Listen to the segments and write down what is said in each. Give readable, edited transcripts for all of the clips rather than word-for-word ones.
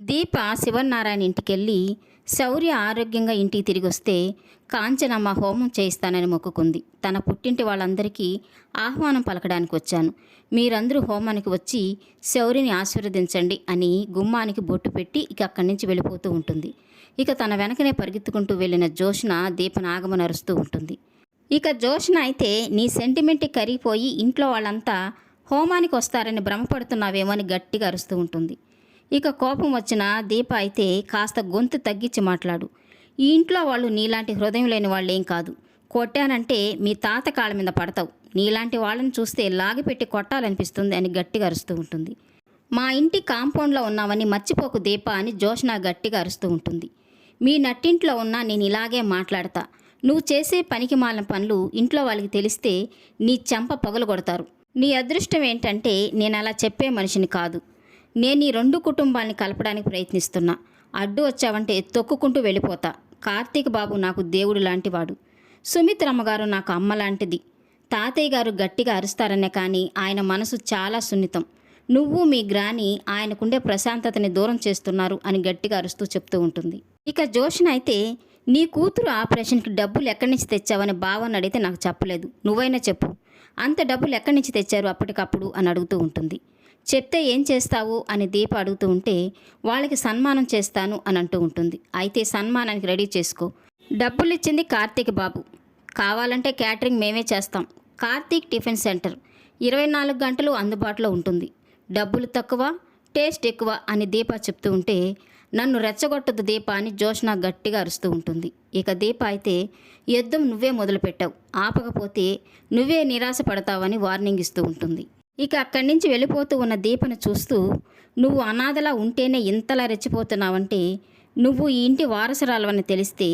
దీప శివనారాయణ ఇంటికెళ్ళి శౌర్య ఆరోగ్యంగా ఇంటికి తిరిగి వస్తే కాంచనమ్మ హోమం చేయిస్తానని మొక్కుకుంది. తన పుట్టింటి వాళ్ళందరికీ ఆహ్వానం పలకడానికి వచ్చాను, మీరందరూ హోమానికి వచ్చి శౌర్యని ఆశీర్వదించండి అని గుమ్మానికి బొట్టు పెట్టి అక్కడి నుంచి వెళ్ళిపోతూ ఉంటుంది. తన వెనకనే పరిగెత్తుకుంటూ వెళ్ళిన జోష్న దీపను ఆగమని అరుస్తూ ఉంటుంది. జోష్న అయితే నీ సెంటిమెంట్ కరిగిపోయి ఇంట్లో వాళ్ళంతా హోమానికి వస్తారని భ్రమపడుతున్నావేమో అని గట్టిగా అరుస్తూ ఉంటుంది. కోపం వచ్చిన దీప అయితే కాస్త గొంతు తగ్గించి మాట్లాడు, ఈ ఇంట్లో వాళ్ళు నీలాంటి హృదయం లేని వాళ్ళేం కాదు, కొట్టానంటే మీ తాత కాళ్ళ మీద పడతావు, నీలాంటి వాళ్ళని చూస్తే లాగిపెట్టి కొట్టాలనిపిస్తుంది అని గట్టిగా అరుస్తూ ఉంటుంది. మా ఇంటి కాంపౌండ్లో ఉన్నావని మర్చిపోకు దీప అని జోష్న గట్టిగా అరుస్తూ ఉంటుంది. మీ నట్టింట్లో ఉన్నా నేను ఇలాగే మాట్లాడతా, నువ్వు చేసే పనికి మాలిన పనులు ఇంట్లో వాళ్ళకి తెలిస్తే నీ చెంప పగలగొడతారు. నీ అదృష్టం ఏంటంటే నేను అలా చెప్పే మనిషిని కాదు, నేను ఈ రెండు కుటుంబాలని కలపడానికి ప్రయత్నిస్తున్నా, అడ్డు వచ్చావంటే తొక్కుకుంటూ వెళ్ళిపోతా. కార్తీక్ బాబు నాకు దేవుడు లాంటివాడు, సుమిత్రమ్మ గారు నాకు అమ్మ లాంటిది, తాతయ్య గారు గట్టిగా అరుస్తారనే కానీ ఆయన మనసు చాలా సున్నితం, నువ్వు మీ గ్రాని ఆయనకుండే ప్రశాంతతని దూరం చేస్తున్నారు అని గట్టిగా అరుస్తూ చెప్తూ ఉంటుంది. జోష్న అయితే నీ కూతురు ఆపరేషన్కి డబ్బులు ఎక్కడి నుంచి తెచ్చావని బావని అడిగితే నాకు చెప్పలేదు, నువ్వైనా చెప్పు, అంత డబ్బులు ఎక్కడి నుంచి తెచ్చారు అప్పటికప్పుడు అని అడుగుతూ ఉంటుంది. చెప్తే ఏం చేస్తావు అని దీప అడుగుతూ ఉంటే వాళ్ళకి సన్మానం చేస్తాను అని అంటూ ఉంటుంది. అయితే సన్మానానికి రెడీ చేసుకో, డబ్బులు ఇచ్చింది కార్తీక్ బాబు, కావాలంటే క్యాటరింగ్ మేమే చేస్తాం, కార్తీక్ టిఫిన్ సెంటర్ 24 గంటలు అందుబాటులో ఉంటుంది, డబ్బులు తక్కువ టేస్ట్ ఎక్కువ అని దీప చెప్తూ ఉంటే నన్ను రెచ్చగొట్టదు దీప అని జోష్న గట్టిగా అరుస్తూ ఉంటుంది. దీప అయితే యుద్ధం నువ్వే మొదలుపెట్టావు, ఆపకపోతే నువ్వే నిరాశ పడతావని వార్నింగ్ ఇస్తూ ఉంటుంది. అక్కడి నుంచి వెళ్ళిపోతూ ఉన్న దీపను చూస్తూ నువ్వు అనాథలా ఉంటేనే ఇంతలా రెచ్చిపోతున్నావంటే నువ్వు ఈ ఇంటి వారసురాలవని తెలిస్తే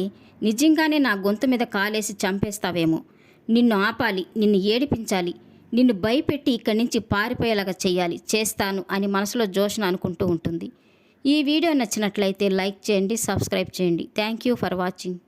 నిజంగానే నా గొంతు మీద కాలేసి చంపేస్తావేమో, నిన్ను ఆపాలి, నిన్ను ఏడిపించాలి, నిన్ను భయపెట్టి ఇక్కడి నుంచి పారిపోయేలాగా చెయ్యాలి, చేస్తాను అని మనసులో జోష్న అనుకుంటూ ఉంటుంది. ఈ వీడియో నచ్చినట్లయితే లైక్ చేయండి, సబ్స్క్రైబ్ చేయండి. Thank you for watching.